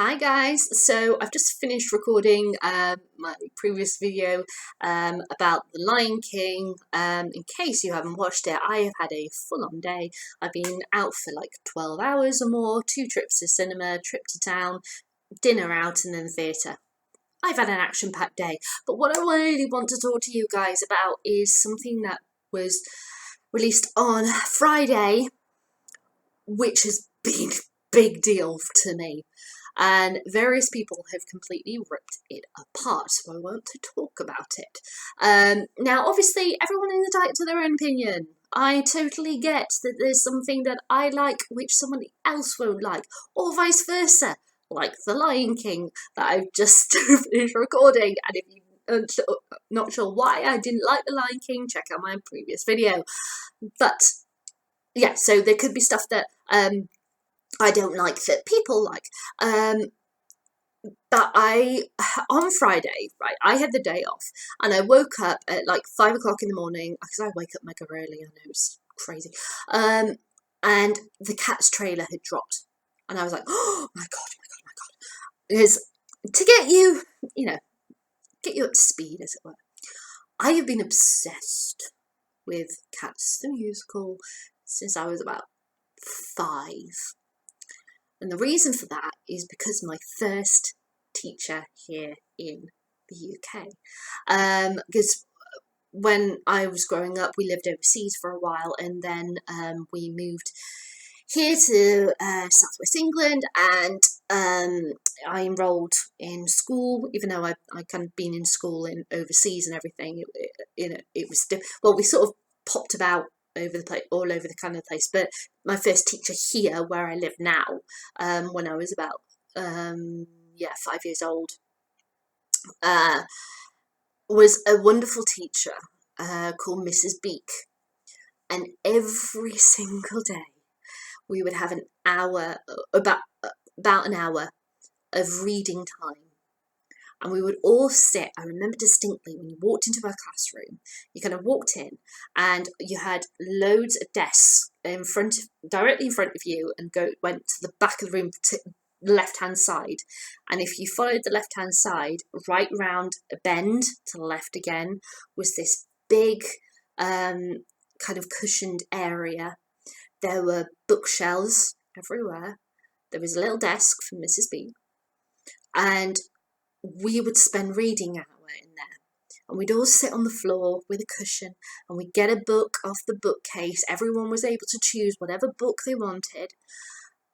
Hi guys, so I've just finished recording my previous video about The Lion King. In case you haven't watched it, I have had a full-on day. I've been out for like 12 hours or more, 2 trips to cinema, trip to town, dinner out and then theatre. I've had an action-packed day, but what I really want to talk to you guys about is something that was released on Friday, which has been a big deal to me. And various people have completely ripped it apart, so I want to talk about it. Now, obviously, everyone is entitled to their own opinion. I totally get that there's something that I like which somebody else won't like, or vice versa, like The Lion King that I've just finished recording. And if you're not sure why I didn't like The Lion King, check out my previous video. But yeah, so there could be stuff that I don't like that people like. But on Friday, right, I had the day off and I woke up at like 5 o'clock in the morning because I wake up mega early. I know, it's crazy. And the Cats trailer had dropped and I was like, oh my God, my God, my God. Because to get you, get you up to speed, as it were, I have been obsessed with Cats the musical since I was about 5. And the reason for that is because my first teacher here in the UK. Because when I was growing up, we lived overseas for a while, and then we moved here to southwest England, and I enrolled in school, even though I kind of been in school in overseas and everything. It was well, we sort of popped about over the place, all over the kind of place. But my first teacher here, where I live now, when I was about 5 years old, was a wonderful teacher called Mrs. Beak, and every single day we would have an hour, about an hour of reading time. And we would all sit, I remember distinctly, when you walked into our classroom, you kind of walked in and you had loads of desks directly in front of you, and went to the back of the room to the left-hand side. And if you followed the left-hand side, right round a bend to the left again, was this big kind of cushioned area. There were bookshelves everywhere. There was a little desk for Mrs. B. And we would spend reading hour in there, and we'd all sit on the floor with a cushion, and we'd get a book off the bookcase. Everyone was able to choose whatever book they wanted,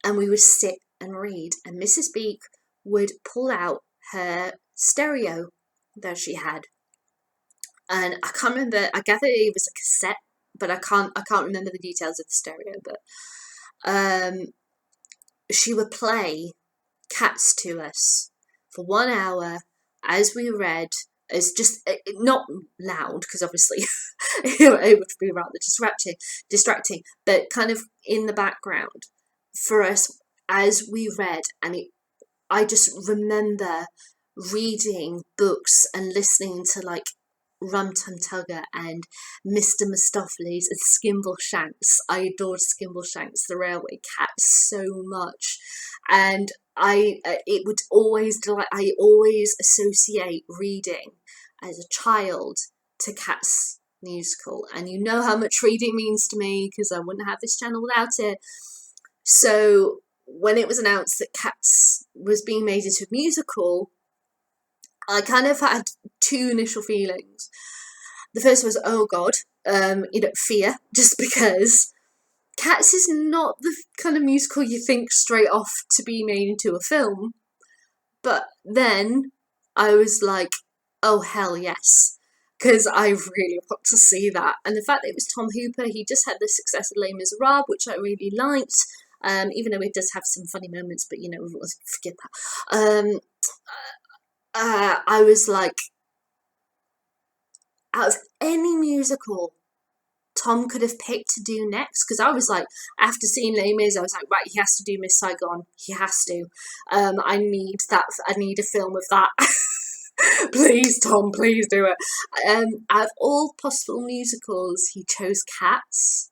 and we would sit and read. And Mrs. Beak would pull out her stereo that she had, and I can't remember. I gather it was a cassette, but I can't remember the details of the stereo. But she would play Cats to us for 1 hour as we read, as just not loud, because obviously it would be rather distracting, but kind of in the background for us as we read. And I just remember reading books and listening to like Rum Tum Tugger and Mr. Mistopheles and Skimbleshanks. I adored Skimbleshanks, the railway cat, so much. And it would always I always associate reading as a child to Cats musical, and you know how much reading means to me, because I wouldn't have this channel without it. So when it was announced that Cats was being made into a musical, I kind of had 2 initial feelings. The first was, oh God, fear, just because Cats is not the kind of musical you think straight off to be made into a film. But then I was like, oh hell yes, because I really want to see that. And the fact that it was Tom Hooper, he just had the success of Les Miserables, which I really liked, even though it does have some funny moments, but forget that. I was like, out of any musical Tom could have picked to do next, because I was like, after seeing Les Mis, I was like, right, he has to do Miss Saigon. He has to. I need that. I need a film of that. Please, Tom, please do it. Out of all possible musicals, he chose Cats.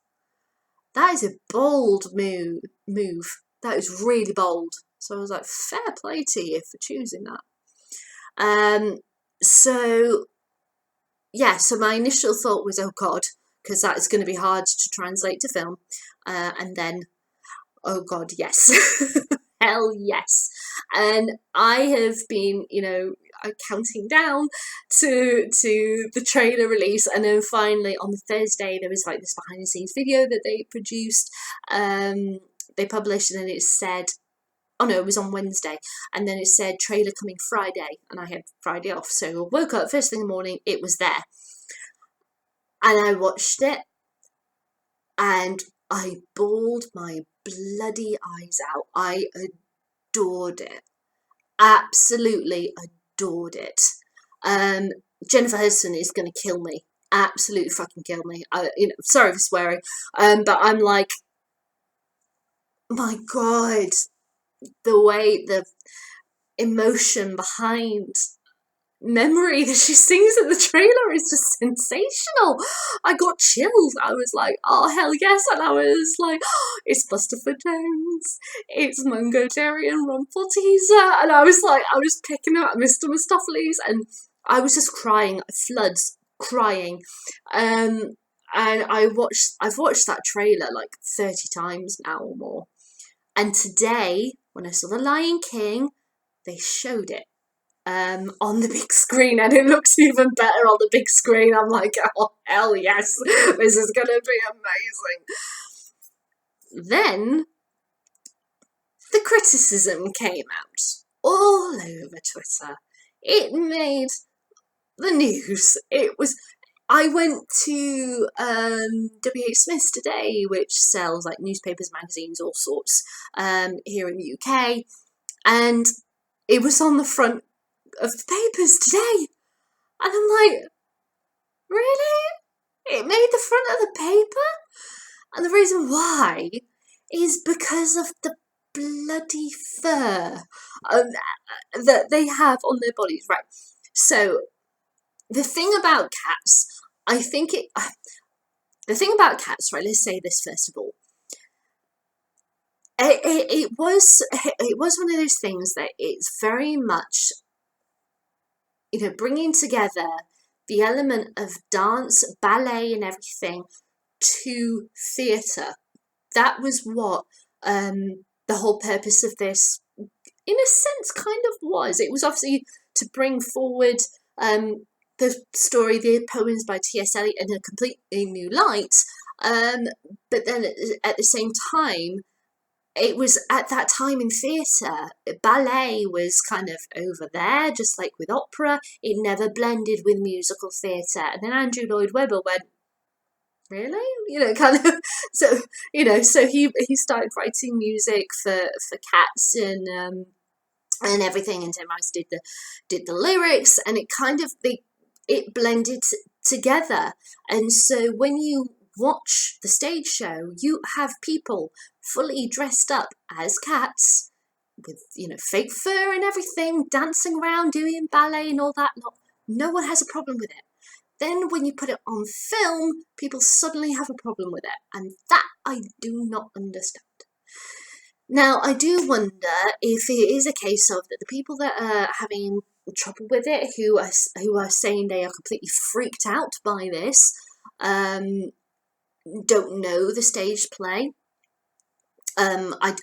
That is a bold move. That is really bold. So I was like, fair play to you for choosing that. So yeah, so my initial thought was, oh God, because that is going to be hard to translate to film. And then, oh God, yes. Hell yes. And I have been, counting down to the trailer release, and then finally on the Thursday there was like this behind the scenes video that they produced, they published, and then it said, oh no, it was on Wednesday, and then it said trailer coming Friday, and I had Friday off, so I woke up first thing in the morning, it was there, and I watched it, and I bawled my bloody eyes out. I adored it, absolutely adored it. Jennifer Hudson is going to kill me, absolutely fucking kill me. Sorry for swearing, but I'm like, my God, the way the emotion behind Memory that she sings in the trailer is just sensational. I got chills. I was like, oh hell yes, and I was like, oh, it's Bustopher Jones, it's Mungo Jerry and Rumple Teaser, and I was picking up Mr. Mistopheles, and I was just crying, floods crying. And I've watched that trailer like 30 times now or more. And today, when I saw The Lion King, they showed it on the big screen, and it looks even better on the big screen. I'm like, oh hell yes, this is gonna be amazing. Then the criticism came out all over Twitter. It made the news. I went to WH Smith's today, which sells like newspapers, magazines, all sorts, here in the UK, and it was on the front of the papers today, and I'm like, really? It made the front of the paper? And the reason why is because of the bloody fur that they have on their bodies, right? So the thing about cats, right, let's say this first of all. It was one of those things that it's very much, bringing together the element of dance, ballet, and everything to theatre. That was what the whole purpose of this, in a sense, kind of was. It was obviously to bring forward the story, the poems by T.S. Eliot in a completely new light. But then at the same time, it was at that time in theatre, ballet was kind of over there, just like with opera. It never blended with musical theatre. And then Andrew Lloyd Webber went, really? Kind of. So, so he started writing music for Cats and everything, and Tim Rice did the lyrics, and it kind of it blended together. And so when you watch the stage show, you have people fully dressed up as cats with fake fur and everything, dancing around, doing ballet and all that. No one has a problem with it. Then when you put it on film, people suddenly have a problem with it, and that I do not understand. Now, I do wonder if it is a case of that the people that are having trouble with it, who are saying they are completely freaked out by this, don't know the stage play. I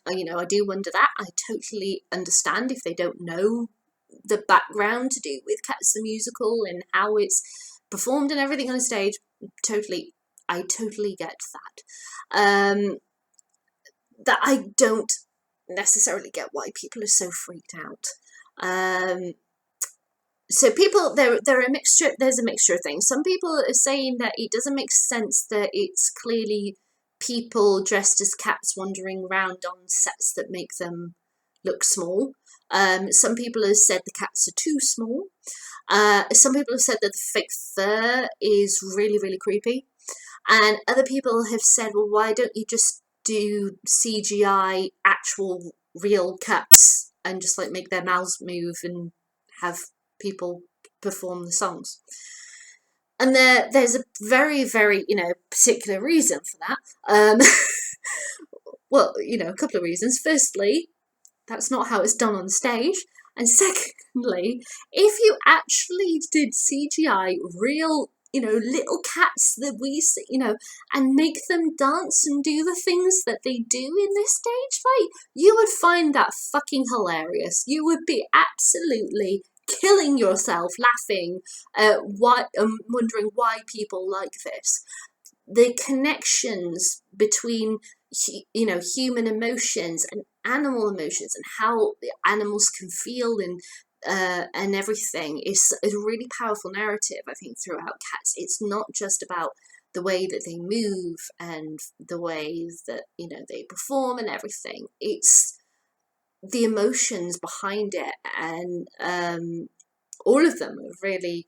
do wonder that. I totally understand if they don't know the background to do with Cats the Musical and how it's performed and everything on stage. I totally get that. That I don't necessarily get why people are so freaked out. So people, there's a mixture of things. Some people are saying that it doesn't make sense that it's clearly people dressed as cats wandering around on sets that make them look small. Some people have said the cats are too small. Some people have said that the fake fur is really, really creepy. And other people have said, well, why don't you just do CGI actual real cats and just like make their mouths move and have people perform the songs? And there's a very, very, particular reason for that. Well, a couple of reasons. Firstly, That's not how it's done on stage. And secondly, if you actually did CGI real, little cats that we see, and make them dance and do the things that they do in this stage fight, you would find that fucking hilarious. You would be absolutely killing yourself laughing, wondering why people like this. The connections between human emotions and animal emotions, and how the animals can feel, and everything is a really powerful narrative, I think, throughout Cats. It's not just about the way that they move and the way that they perform and everything. It's the emotions behind it, and all of them really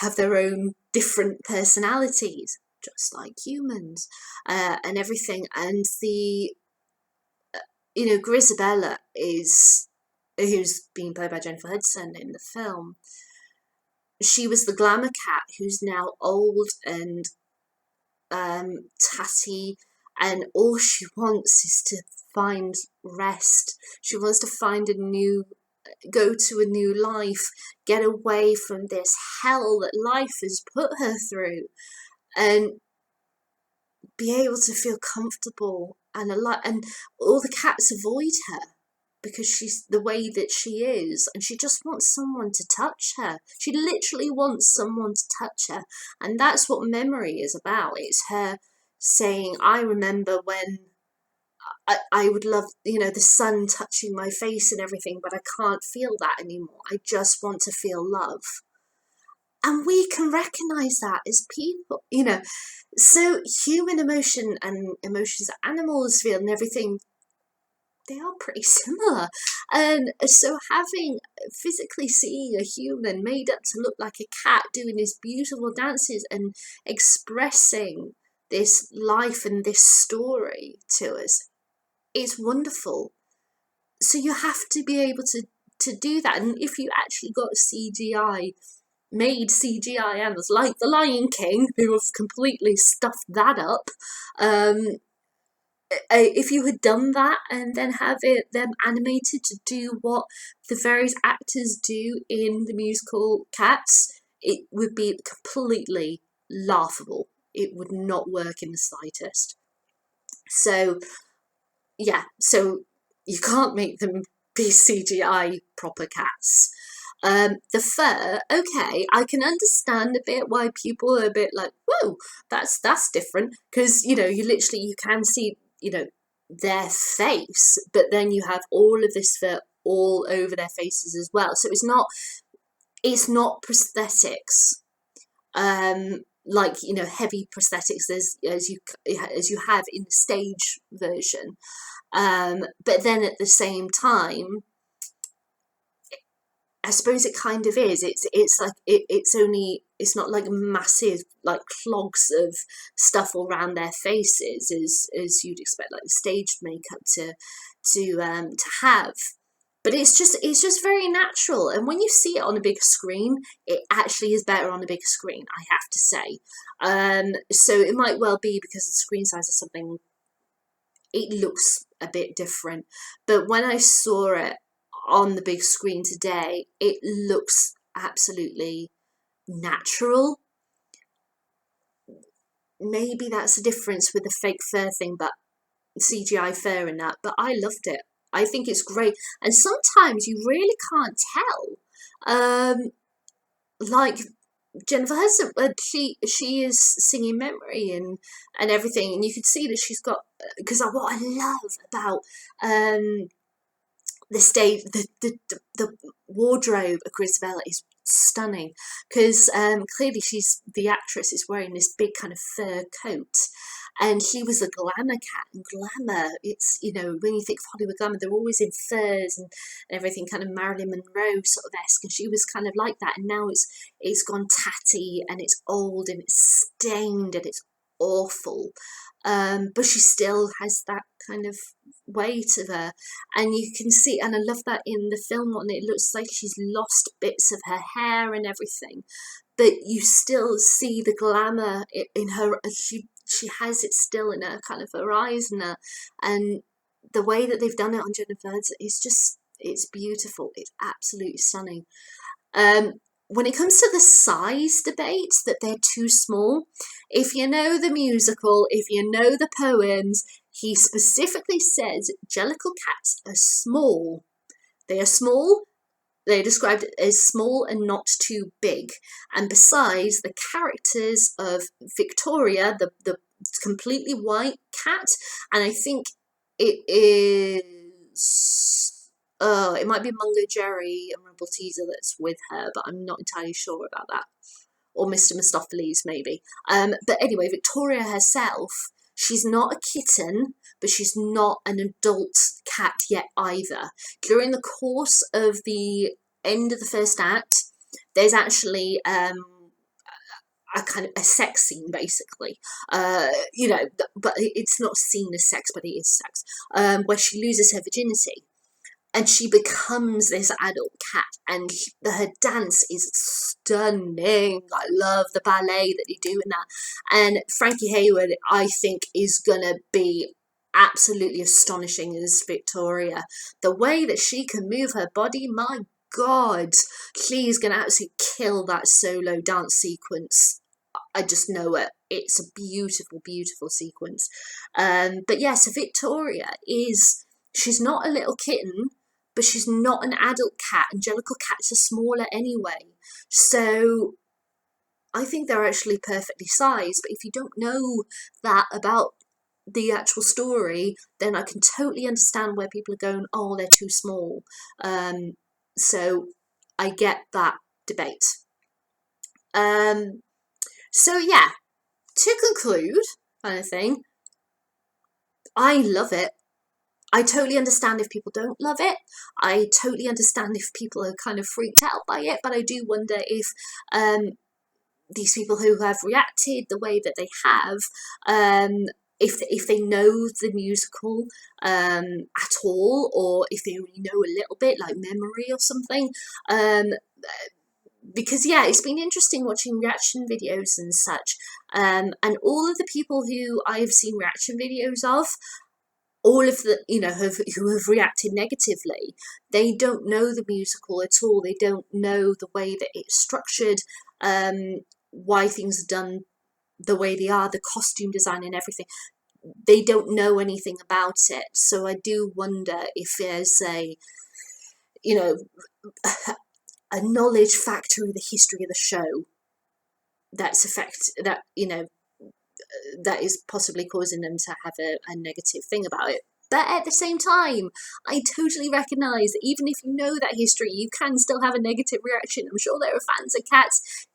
have their own different personalities, just like humans, and everything. And the Grisabella who's being played by Jennifer Hudson in the film. She was the glamour cat who's now old and tatty, and all she wants is to find rest. She wants to go to a new life, get away from this hell that life has put her through, and be able to feel comfortable and alive. And all the cats avoid her because she's the way that she is, and she just wants someone to touch her. She literally wants someone to touch her, and that's what Memory is about. It's her saying, I remember when I would love, the sun touching my face and everything, but I can't feel that anymore. I just want to feel love. And we can recognize that as people, So human emotion and emotions that animals feel and everything, they are pretty similar. And so physically seeing a human made up to look like a cat doing these beautiful dances and expressing this life and this story to us, is wonderful. So you have to be able to do that. And if you actually got made CGI animals like the Lion King, who have completely stuffed that up, if you had done that and then have them animated to do what the various actors do in the musical Cats, it would be completely laughable. It would not work in the slightest. So yeah, so you can't make them be CGI proper cats. The fur, okay, I can understand a bit why people are a bit like, whoa, that's different, because you can see their face, but then you have all of this fur all over their faces as well. So it's not prosthetics. Like heavy prosthetics as you have in the stage version, but then at the same time, I suppose it kind of is. It's like it's not like massive like clogs of stuff all around their faces as you'd expect like the stage makeup to have. But it's just very natural, and when you see it on a bigger screen, it actually is better on a bigger screen, I have to say. So it might well be because the screen size or something, it looks a bit different. But when I saw it on the big screen today, it looks absolutely natural. Maybe that's the difference with the fake fur thing, but CGI fur and that. But I loved it. I think it's great, and sometimes you really can't tell. Like Jennifer Hudson, she is singing Memory and everything, and you can see that she's got, because what I love about the stage, the wardrobe of Grisabella is stunning, because clearly the actress is wearing this big kind of fur coat, and she was a glamour cat. And glamour, it's when you think of Hollywood glamour, they're always in furs and everything, kind of Marilyn Monroe sort of esque, and she was kind of like that. And now it's gone tatty and it's old and it's stained and it's awful, but she still has that kind of weight of her, and you can see, and I love that in the film, and it looks like she's lost bits of her hair and everything, but you still see the glamour in her. She has it still in her kind of her eyes and the way that they've done it on Jennifer is just, it's beautiful. It's absolutely stunning. When it comes to the size debate, that they're too small, if you know the musical, if you know the poems, he specifically says Jellicle cats are small. They are small. They're described as small and not too big. And besides, the characters of Victoria, the completely white cat, and I think it is, it might be Mungo Jerry and Rebel Teaser that's with her, but I'm not entirely sure about that. Or Mr. Mistopheles, maybe. But anyway, Victoria herself, she's not a kitten, but she's not an adult cat yet either. During the course of the end of the first act, there's actually a kind of a sex scene, basically. You know, but it's not seen as sex, but it is sex, where she loses her virginity. And she becomes this adult cat, and her dance is stunning. I love the ballet that they do in that. And Frankie Hayward, I think, is going to be absolutely astonishing as Victoria. The way that she can move her body, my God, she's going to absolutely kill that solo dance sequence. I just know it. It's a beautiful, beautiful sequence. But yeah, so Victoria is, she's not a little kitten, but she's not an adult cat, and Jellicle cats are smaller anyway. So I think they're actually perfectly sized. But if you don't know that about the actual story, then I can totally understand where people are going, oh, they're too small. So I get that debate. So yeah, to conclude, kind of thing, I love it. I totally understand if people don't love it. I totally understand if people are kind of freaked out by it, but I do wonder if these people who have reacted the way that they have, if they know the musical at all, or if they only know a little bit, like memory or something. Because yeah, it's been interesting watching reaction videos and such, and all of the people who I have seen reaction videos of, all of the, you know, who have reacted negatively, they don't know the musical at all. They don't know the way that it's structured, why things are done the way they are, the costume design and everything. They don't know anything about it. So I do wonder if there's a, you know, a knowledge factor in the history of the show that's you know, that is possibly causing them to have a negative thing about it. But at the same time, I totally recognise that even if you know that history, you can still have a negative reaction. I'm sure there are fans of Cats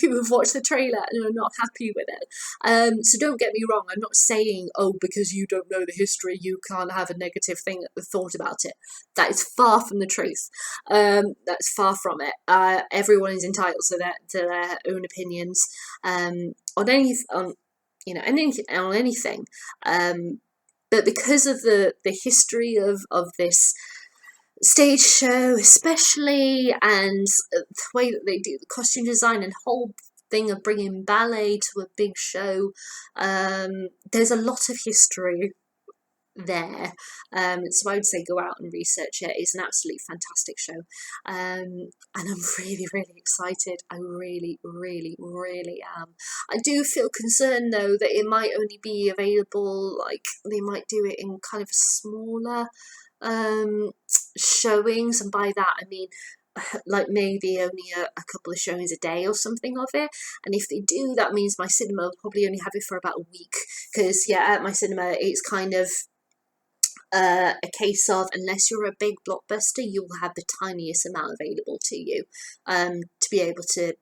who have watched the trailer and are not happy with it. So don't get me wrong, I'm not saying, oh, because you don't know the history, you can't have a negative thought about it. That is far from the truth. That's far from it. Everyone is entitled to their own opinions on you know, on anything. But because of the history of this stage show especially, and the way that they do the costume design and whole thing of bringing ballet to a big show, there's a lot of history there. So I would say go out and research it. It's an absolutely fantastic show, and I'm really, really excited. I really, really, really am. I do feel concerned though that it might only be available, like they might do it in kind of smaller showings, and by that I mean like maybe only a couple of showings a day or something of it. And if they do, that means my cinema will probably only have it for about a week, because yeah, at my cinema it's kind of a case of, unless you're a big blockbuster, you will have the tiniest amount available to you to be able to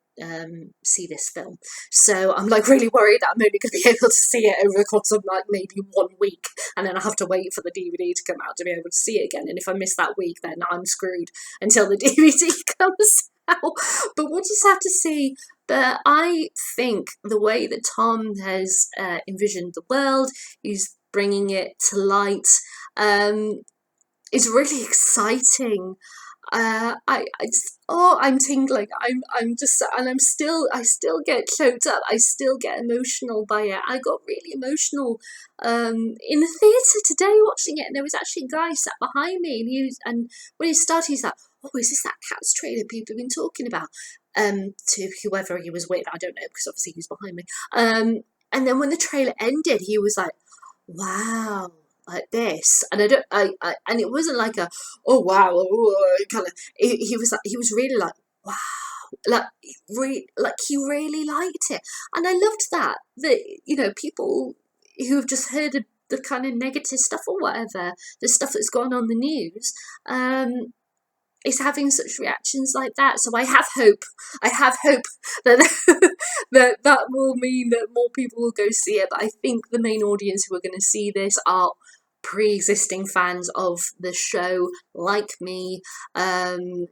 see this film. So I'm like really worried that I'm only going to be able to see it over the course of like maybe 1 week, and then I have to wait for the DVD to come out to be able to see it again. And if I miss that week, then I'm screwed until the DVD comes out. But we'll just have to see. But I think the way that Tom has envisioned the world, he's bringing it to light, is really exciting. I'm tingling. I'm just, and I still get choked up. I still get emotional by it. I got really emotional, in the theatre today watching it, and there was actually a guy sat behind me, and when he started, he's like, "Oh, is this that Cats trailer people have been talking about?" To whoever he was with, I don't know, because obviously he was behind me. And then when the trailer ended, he was like, "Wow." Like this, and and it wasn't like a, oh wow, kind of. He was really like, wow, like like he really liked it, and I loved that. That, you know, people who have just heard of the kind of negative stuff or whatever, the stuff that's gone on the news, is having such reactions like that. So I have hope. I have hope that that will mean that more people will go see it. But I think the main audience who are going to see this are pre-existing fans of the show, like me, who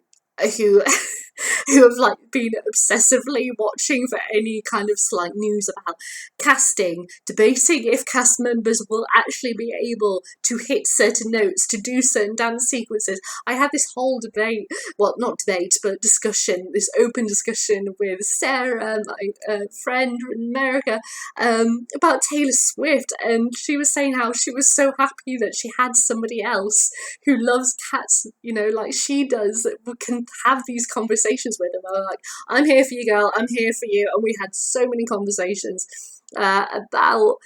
who have like been obsessively watching for any kind of slight news about casting, debating if cast members will actually be able to hit certain notes, to do certain dance sequences. I had this whole debate, well, not debate, but discussion, this open discussion with Sarah, my friend in America, about Taylor Swift, and she was saying how she was so happy that she had somebody else who loves cats, you know, like she does, that can have these conversations with them. I was like, I'm here for you, girl, I'm here for you. And we had so many conversations about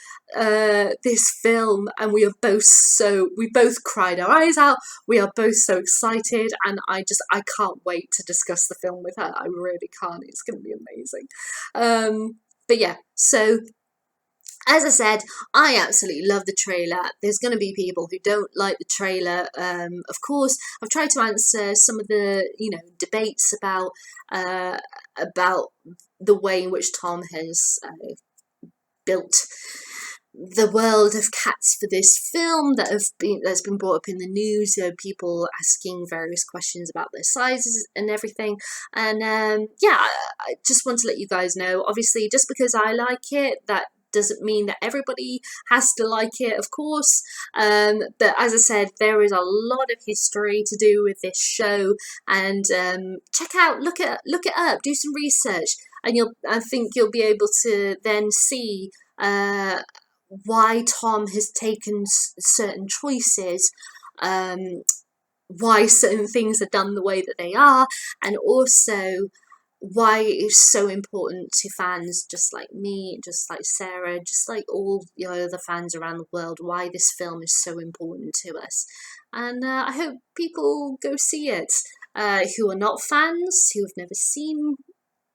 this film, and we both cried our eyes out. We are both so excited, and I can't wait to discuss the film with her. I really can't. It's going to be amazing. But yeah, so as I said, I absolutely love the trailer. There's going to be people who don't like the trailer. Of course, I've tried to answer some of the, you know, debates about the way in which Tom has built the world of cats for this film that's been brought up in the news. You know, people asking various questions about their sizes and everything. And yeah, I just want to let you guys know. Obviously, just because I like it, that doesn't mean that everybody has to like it, of course. But as I said, there is a lot of history to do with this show, and check out, look it up, do some research, and I think you'll be able to then see why Tom has taken certain choices, why certain things are done the way that they are, and also why it is so important to fans just like me, just like Sarah, just like all the other fans around the world, why this film is so important to us. And I hope people go see it, who are not fans, who have never seen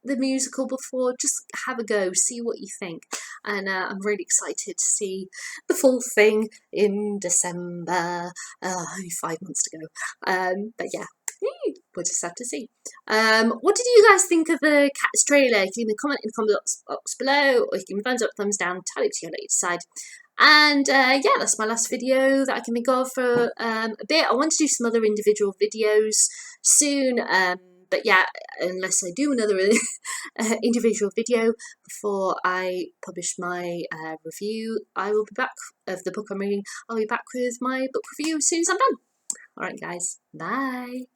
the musical before. Just have a go, see what you think. And I'm really excited to see the full thing in December. Only 5 months to go. But yeah, we'll just have to see. What did you guys think of the Cats trailer? You can comment in the comment box below, or you can thumbs up, thumbs down, tell it to your side. And yeah, that's my last video that I can think of for a bit. I want to do some other individual videos soon, but yeah, unless I do another individual video before I publish my review, I will be back of the book I'm reading. I'll be back with my book review as soon as I'm done. Alright guys, bye!